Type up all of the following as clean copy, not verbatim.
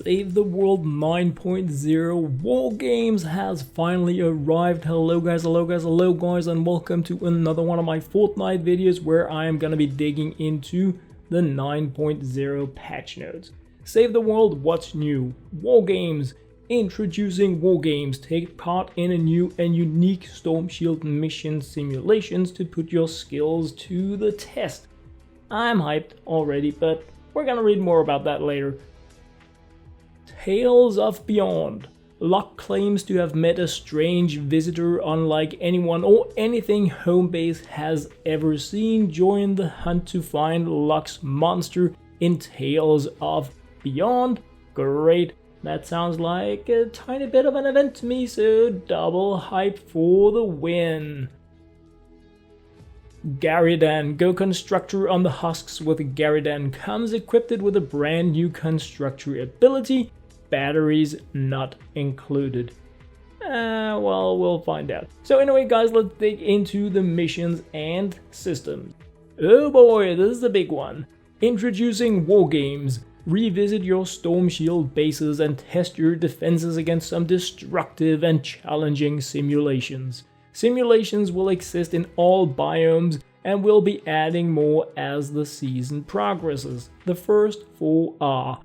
Save the World 9.0 Wargames has finally arrived. Hello guys, and welcome to another one of my Fortnite videos where I am gonna be digging into the 9.0 patch notes. Save the World, what's new? Wargames. Introducing Wargames. Take part in a new and unique Storm Shield mission simulations to put your skills to the test. I'm hyped already, but we're gonna read more about that later. Tales of Beyond. Locke claims to have met a strange visitor unlike anyone or anything Homebase has ever seen. Join the hunt to find Locke's monster in Tales of Beyond. Great, that sounds like a tiny bit of an event to me, so double hype for the win. Goin Constructor on the husks with Goin comes equipped with a brand new Constructor ability. Batteries not included. Well, we'll find out. So anyway guys, let's dig into the missions and systems. Oh boy, this is a big one. Introducing Wargames. Revisit your Storm Shield bases and test your defenses against some destructive and challenging simulations. Simulations will exist in all biomes and will be adding more as the season progresses. The first four are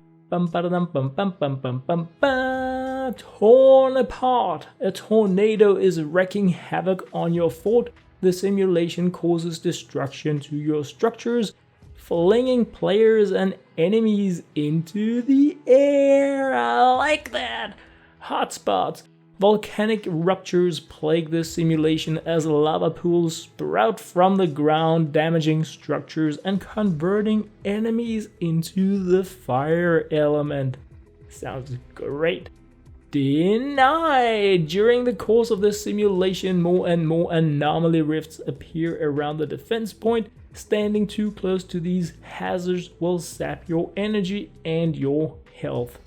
Torn apart. A tornado is wreaking havoc on your fort. The simulation causes destruction to your structures, flinging players and enemies into the air. I like that. Hotspots. Volcanic ruptures plague this simulation as lava pools sprout from the ground, damaging structures and converting enemies into the fire element. Sounds great. Denied! During the course of this simulation, more and more anomaly rifts appear around the defense point. Standing too close to these hazards will sap your energy and your health.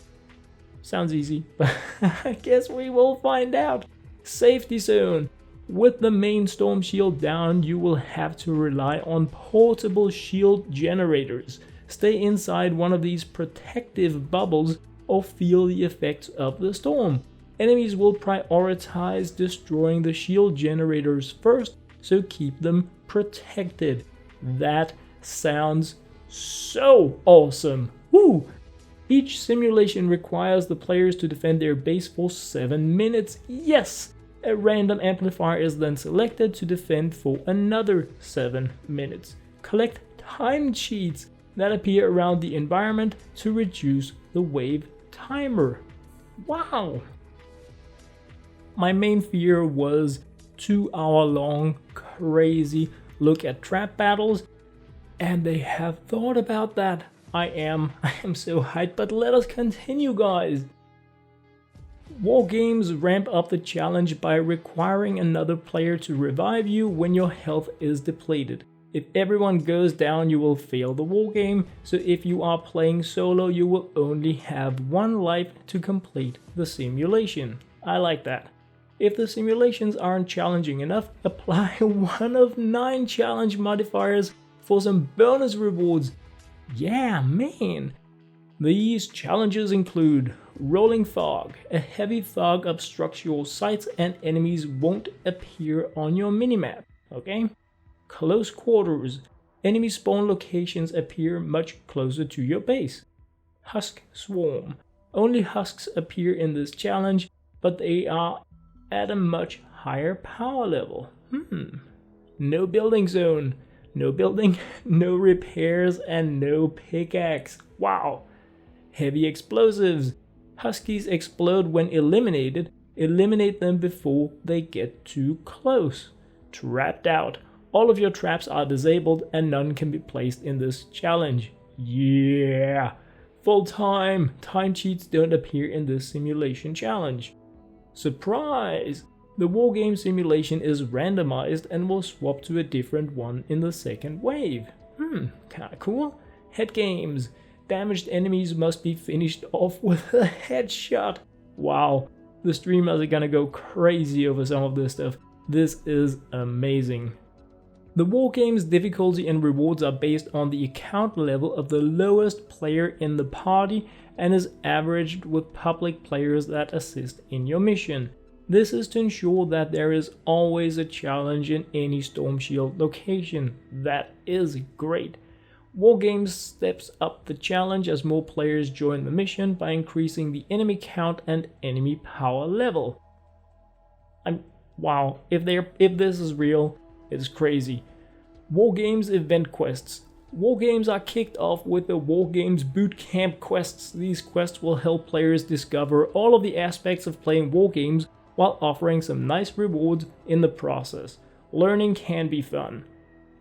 Sounds easy, but I guess we will find out. Safety zone. With the main storm shield down, you will have to rely on portable shield generators. Stay inside one of these protective bubbles or feel the effects of the storm. Enemies will prioritize destroying the shield generators first, so keep them protected. That sounds so awesome. Woo! Each simulation requires the players to defend their base for 7 minutes. Yes! A random amplifier is then selected to defend for another 7 minutes. Collect time cheats that appear around the environment to reduce the wave timer. Wow! My main fear was 2-hour-long crazy look at trap battles, and they have thought about that. I am so hyped, but let us continue guys. Wargames ramp up the challenge by requiring another player to revive you when your health is depleted. If everyone goes down, you will fail the wargame, so if you are playing solo, you will only have 1 life to complete the simulation. I like that. If the simulations aren't challenging enough, apply one of 9 challenge modifiers for some bonus rewards. Yeah, man! These challenges include Rolling Fog. A heavy fog obstructs your sights and enemies won't appear on your minimap. Okay? Close Quarters. Enemy spawn locations appear much closer to your base. Husk Swarm. Only husks appear in this challenge, but they are at a much higher power level. No Building Zone. No building, no repairs, and no pickaxe. Wow! Heavy Explosives. Huskies explode when eliminated. Eliminate them before they get too close. Trapped Out. All of your traps are disabled and none can be placed in this challenge. Yeah! Full time. Time cheats don't appear in this simulation challenge. Surprise! The wargame simulation is randomized and will swap to a different one in the second wave. Kinda cool. Head games. Damaged enemies must be finished off with a headshot. Wow, the streamers are gonna go crazy over some of this stuff. This is amazing. The wargame's difficulty and rewards are based on the account level of the lowest player in the party and is averaged with public players that assist in your mission. This is to ensure that there is always a challenge in any Storm Shield location. That is great. Wargames steps up the challenge as more players join the mission by increasing the enemy count and enemy power level. Wow, if this is real, it's crazy. Wargames event quests. Wargames are kicked off with the Wargames Bootcamp quests. These quests will help players discover all of the aspects of playing Wargames while offering some nice rewards in the process. Learning can be fun.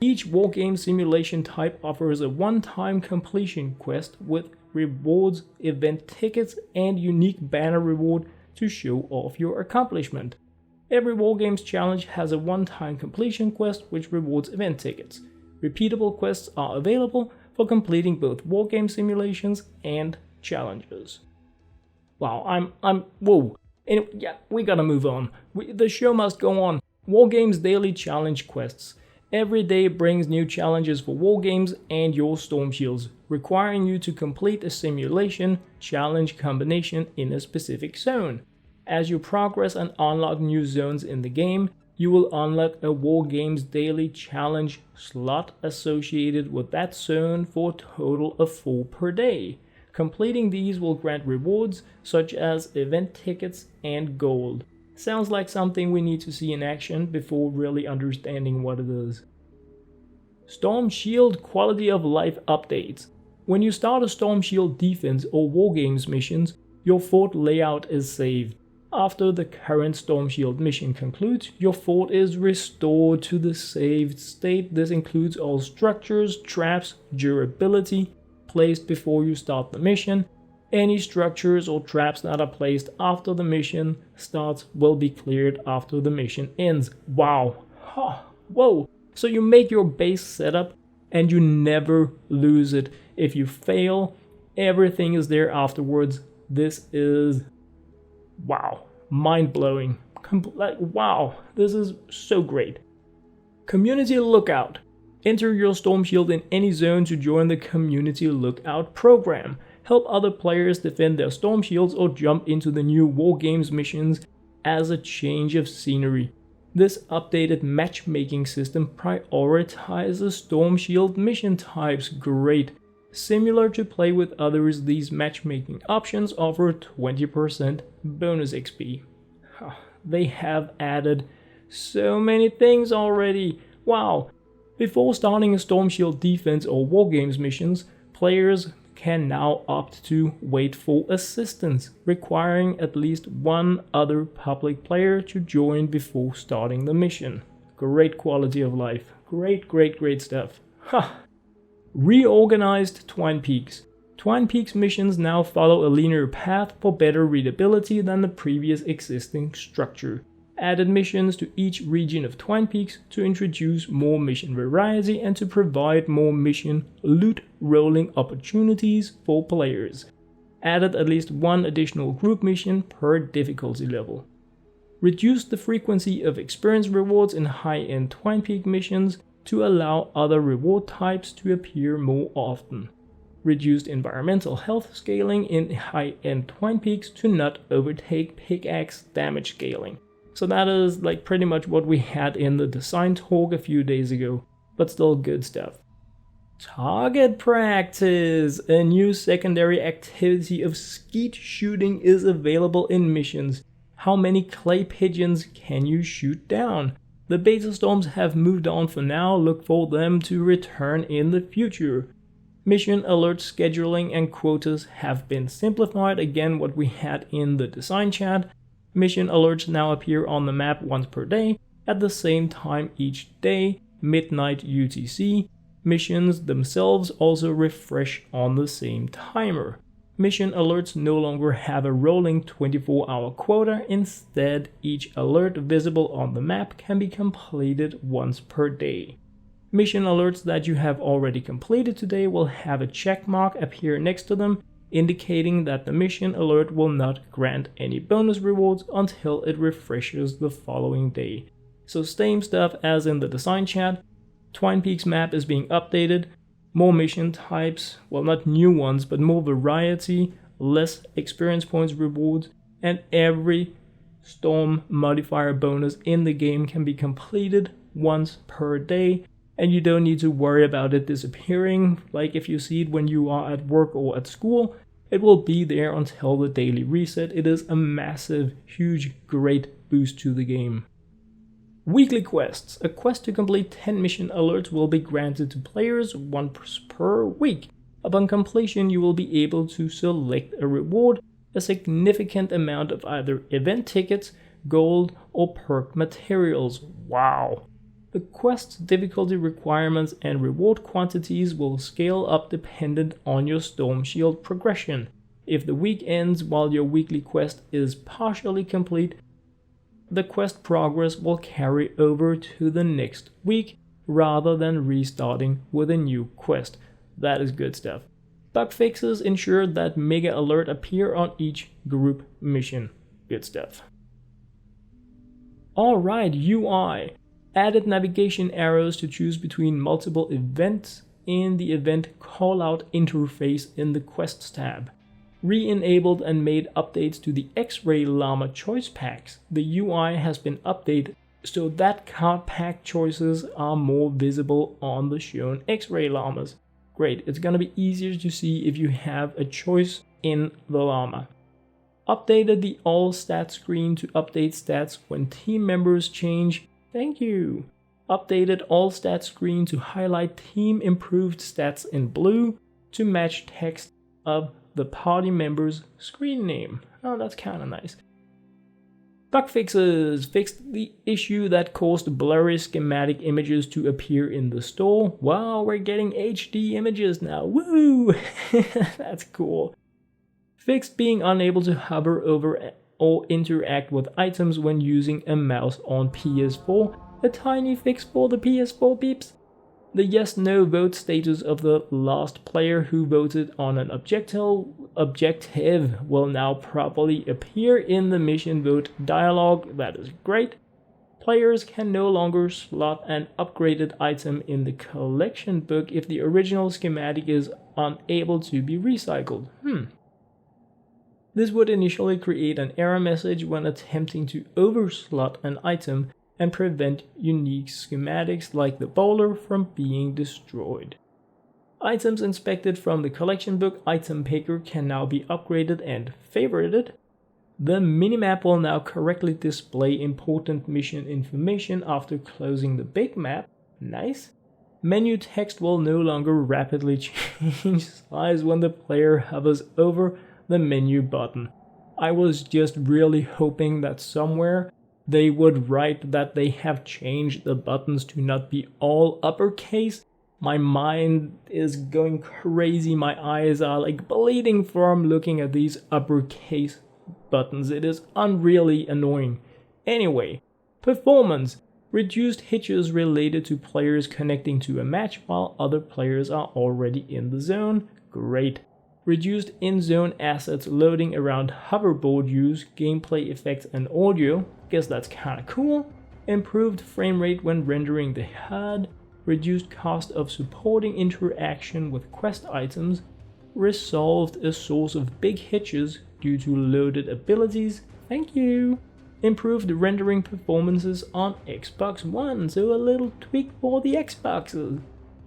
Each Wargame simulation type offers a one-time completion quest with rewards, event tickets, and unique banner reward to show off your accomplishment. Every Wargames challenge has a one-time completion quest which rewards event tickets. Repeatable quests are available for completing both Wargame simulations and challenges. Wow, whoa. Anyway, yeah, we gotta move on. The show must go on. Wargames daily challenge quests. Every day brings new challenges for Wargames and your Storm Shields, requiring you to complete a simulation challenge combination in a specific zone. As you progress and unlock new zones in the game, you will unlock a Wargames daily challenge slot associated with that zone for a total of 4 per day. Completing these will grant rewards such as event tickets and gold. Sounds like something we need to see in action before really understanding what it is. Storm Shield quality of life updates. When you start a Storm Shield defense or Wargames missions, your fort layout is saved. After the current Storm Shield mission concludes, your fort is restored to the saved state. This includes all structures, traps, durability placed before you start the mission. Any structures or traps that are placed after the mission starts will be cleared after the mission ends. Wow. Whoa. So you make your base setup and you never lose it. If you fail, everything is there afterwards. This is wow, mind-blowing. Wow, this is so great. Community Lookout. Enter your Storm Shield in any zone to join the Community Lookout program. Help other players defend their Storm Shields or jump into the new Wargames missions as a change of scenery. This updated matchmaking system prioritizes Storm Shield mission types. Great. Similar to Play with Others, these matchmaking options offer 20% bonus XP. They have added so many things already. Wow. Before starting a Storm Shield defense or Wargames missions, players can now opt to wait for assistance, requiring at least one other public player to join before starting the mission. Great quality of life. Great stuff. Reorganized Twine Peaks. Twine Peaks missions now follow a linear path for better readability than the previous existing structure. Added missions to each region of Twine Peaks to introduce more mission variety and to provide more mission loot rolling opportunities for players. Added at least one additional group mission per difficulty level. Reduced the frequency of experience rewards in high-end Twine Peak missions to allow other reward types to appear more often. Reduced environmental health scaling in high-end Twine Peaks to not overtake pickaxe damage scaling. So that is like pretty much what we had in the design talk a few days ago, but still good stuff. Target practice! A new secondary activity of skeet shooting is available in missions. How many clay pigeons can you shoot down? The beta storms have moved on for now, look for them to return in the future. Mission alert scheduling and quotas have been simplified, again what we had in the design chat. Mission alerts now appear on the map once per day, at the same time each day, midnight UTC. Missions themselves also refresh on the same timer. Mission alerts no longer have a rolling 24-hour quota, instead each alert visible on the map can be completed once per day. Mission alerts that you have already completed today will have a check mark appear next to them, indicating that the mission alert will not grant any bonus rewards until it refreshes the following day. So same stuff as in the design chat. Twine Peaks map is being updated, more mission types, well not new ones but more variety, less experience points rewards, and every storm modifier bonus in the game can be completed once per day, and you don't need to worry about it disappearing. Like if you see it when you are at work or at school, it will be there until the daily reset. It is a massive, huge, great boost to the game. Weekly quests. A quest to complete 10 mission alerts will be granted to players once per week. Upon completion, you will be able to select a reward, a significant amount of either event tickets, gold, or perk materials. Wow! The quest's difficulty requirements and reward quantities will scale up dependent on your Storm Shield progression. If the week ends while your weekly quest is partially complete, the quest progress will carry over to the next week rather than restarting with a new quest. That is good stuff. Bug fixes ensure that mega alert appear on each group mission. Good stuff. Alright, UI. Added navigation arrows to choose between multiple events in the event callout interface in the quests tab. Re-enabled and made updates to the X-Ray Llama choice packs. The UI has been updated so that card pack choices are more visible on the shown X-Ray Llamas. Great, it's gonna be easier to see if you have a choice in the llama. Updated the all stats screen to update stats when team members change. Thank you. Updated all stats screen to highlight team improved stats in blue to match text of the party member's screen name. Oh, that's kind of nice. Bug fixes. Fixed the issue that caused blurry schematic images to appear in the store. Wow, we're getting HD images now. Woo! That's cool. Fixed being unable to hover over or interact with items when using a mouse on PS4. A tiny fix for the PS4 peeps. The yes-no vote status of the last player who voted on an objective will now properly appear in the mission vote dialog. That is great. Players can no longer slot an upgraded item in the collection book if the original schematic is unable to be recycled. This would initially create an error message when attempting to overslot an item and prevent unique schematics like the bowler from being destroyed. Items inspected from the collection book item picker can now be upgraded and favorited. The minimap will now correctly display important mission information after closing the big map. Nice. Menu text will no longer rapidly change size when the player hovers over the menu button. I was just really hoping that somewhere they would write that they have changed the buttons to not be all uppercase. My mind is going crazy. My eyes are like bleeding from looking at these uppercase buttons. It is unreally annoying. Anyway, performance. Reduced hitches related to players connecting to a match while other players are already in the zone. Great. Reduced in-zone assets loading around hoverboard use, gameplay effects and audio. Guess that's kinda cool. Improved frame rate when rendering the HUD. Reduced cost of supporting interaction with quest items. Resolved a source of big hitches due to loaded abilities. Thank you. Improved rendering performances on Xbox One, so a little tweak for the Xboxes.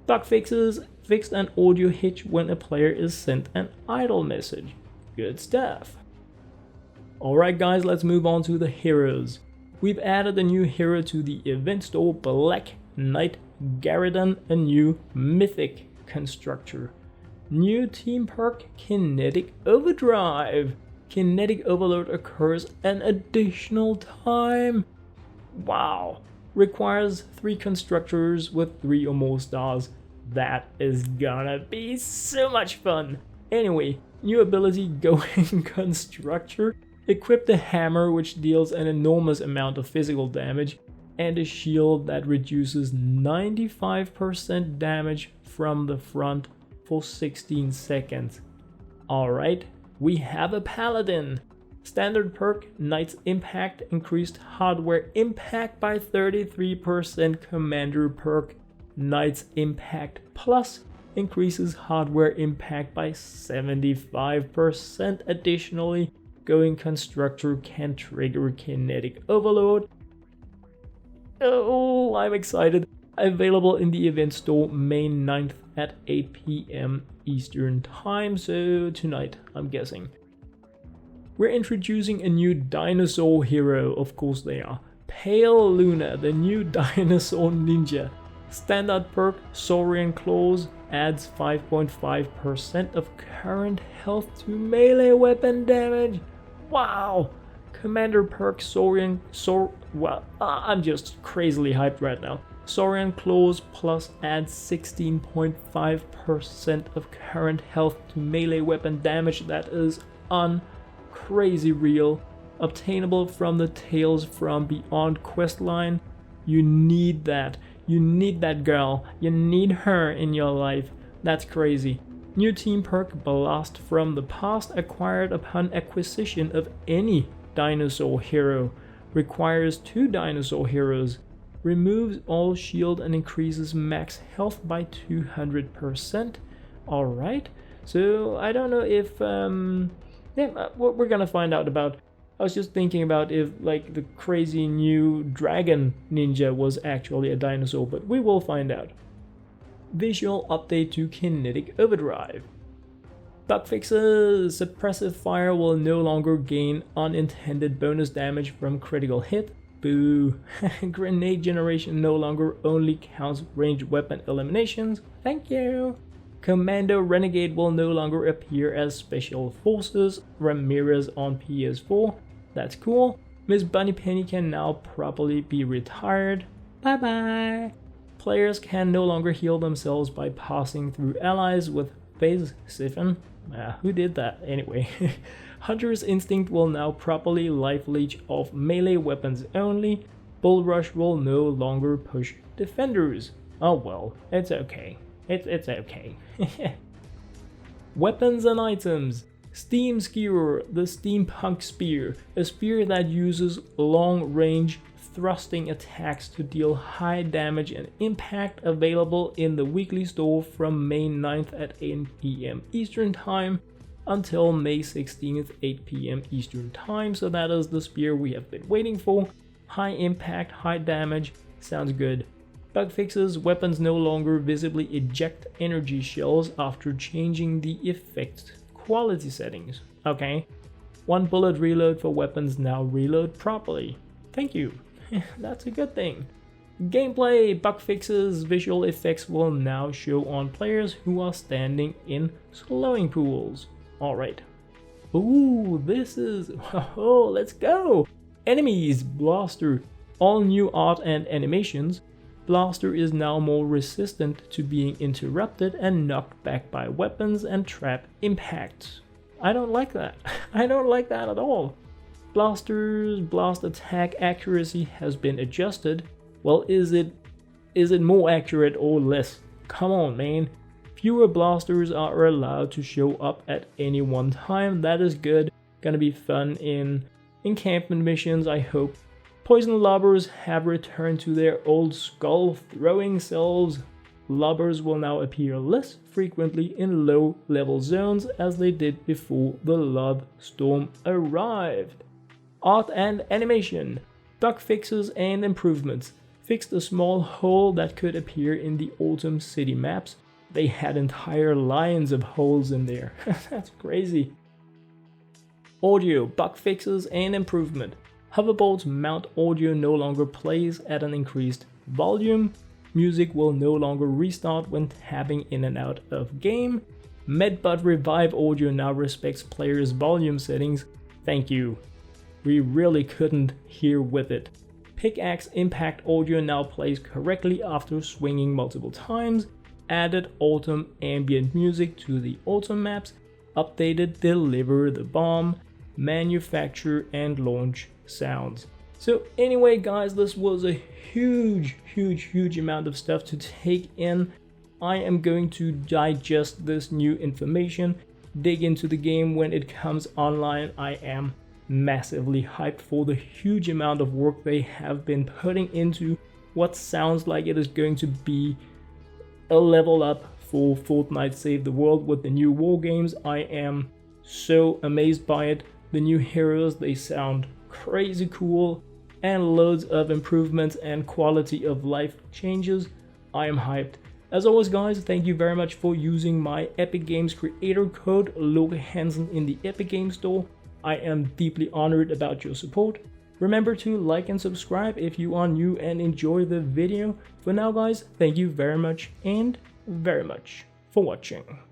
Bug fixes. Fixed an audio hitch when a player is sent an idle message. Good stuff. Alright guys, let's move on to the heroes. We've added a new hero to the event store, Black Knight Garridan, a new mythic constructor. New team perk, Kinetic Overdrive. Kinetic Overload occurs an additional time. Wow. Requires 3 constructors with 3 or more stars. That is gonna be so much fun. Anyway, new ability Goin Constructor. Equip the hammer, which deals an enormous amount of physical damage, and a shield that reduces 95% damage from the front for 16 seconds. Alright, we have a paladin. Standard perk, Knight's Impact, increased hardware impact by 33%. Commander perk, Knight's Impact Plus, increases hardware impact by 75%. Additionally, Goin Constructor can trigger kinetic overload. Oh, I'm excited. Available in the event store May 9th at 8 p.m. Eastern Time, so tonight, I'm guessing. We're introducing a new Dinosaur hero, of course they are. Pale Luna, the new Dinosaur Ninja. Standard perk, Saurian Claws, adds 5.5% of current health to melee weapon damage. Wow! Commander perk, I'm just crazily hyped right now. Saurian Claws plus adds 16.5% of current health to melee weapon damage. That is crazy real. Obtainable from the Tales from Beyond questline. You need that. You need that girl. You need her in your life. That's crazy. New team perk Blast from the Past, acquired upon acquisition of any Dinosaur hero. Requires 2 Dinosaur heroes. Removes all shield and increases max health by 200%. Alright. So I don't know if we're gonna find out about. I was just thinking about if like the crazy new dragon ninja was actually a dinosaur, but we will find out. Visual update to Kinetic Overdrive. Bug fixes. Suppressive fire will no longer gain unintended bonus damage from critical hit. Boo. Grenade generation no longer only counts ranged weapon eliminations. Thank you. Commando Renegade will no longer appear as Special Forces Ramirez on PS4. That's cool. Miss Bunnypenny can now properly be retired. Bye bye. Players can no longer heal themselves by passing through allies with phase siphon. Who did that? Anyway. Hunter's Instinct will now properly life leech off melee weapons only. Bull Rush will no longer push defenders. Oh well, it's okay. It's okay. Weapons and items. Steam Skewer, the Steampunk Spear, a spear that uses long-range thrusting attacks to deal high damage and impact, available in the weekly store from May 9th at 8 p.m. Eastern Time until May 16th, 8 p.m. Eastern Time. So that is the spear we have been waiting for. High impact, high damage, sounds good. Bug fixes. Weapons no longer visibly eject energy shells after changing the effect quality settings. Okay. 1 bullet reload for weapons now reload properly. Thank you. That's a good thing. Gameplay. Bug fixes. Visual effects will now show on players who are standing in slowing pools. Alright. Ooh, this is... Oh, let's go! Enemies. Blaster. All new art and animations. Blaster is now more resistant to being interrupted and knocked back by weapons and trap impacts. I don't like that. I don't like that at all. Blaster's blast attack accuracy has been adjusted. Well, is it more accurate or less? Come on, man. Fewer blasters are allowed to show up at any one time. That is good. Gonna be fun in encampment missions, I hope. Poison lobbers have returned to their old skull-throwing selves. Lobbers will now appear less frequently in low-level zones as they did before the Love Storm arrived. Art and animation. Bug fixes and improvements. Fixed a small hole that could appear in the Autumn City maps. They had entire lines of holes in there. That's crazy. Audio. Bug fixes and improvement. Hoverboard's mount audio no longer plays at an increased volume. Music will no longer restart when tabbing in and out of game. Medbot Revive audio now respects players' volume settings. Thank you. We really couldn't hear with it. Pickaxe Impact audio now plays correctly after swinging multiple times. Added autumn ambient music to the autumn maps. Updated Deliver the Bomb, manufacture and launch sounds. So anyway guys, this was a huge amount of stuff to take in. I am going to digest this new information, dig into the game when it comes online. I am massively hyped for the huge amount of work they have been putting into what sounds like it is going to be a level up for Fortnite Save the World with the new war games. I am so amazed by it. The new heroes, they sound crazy cool, and loads of improvements and quality of life changes. I am hyped. As always guys, thank you very much for using my Epic Games creator code LokeHansen in the Epic Games Store. I am deeply honored about your support. Remember to like and subscribe if you are new and enjoy the video. For now guys, thank you very much and very much for watching.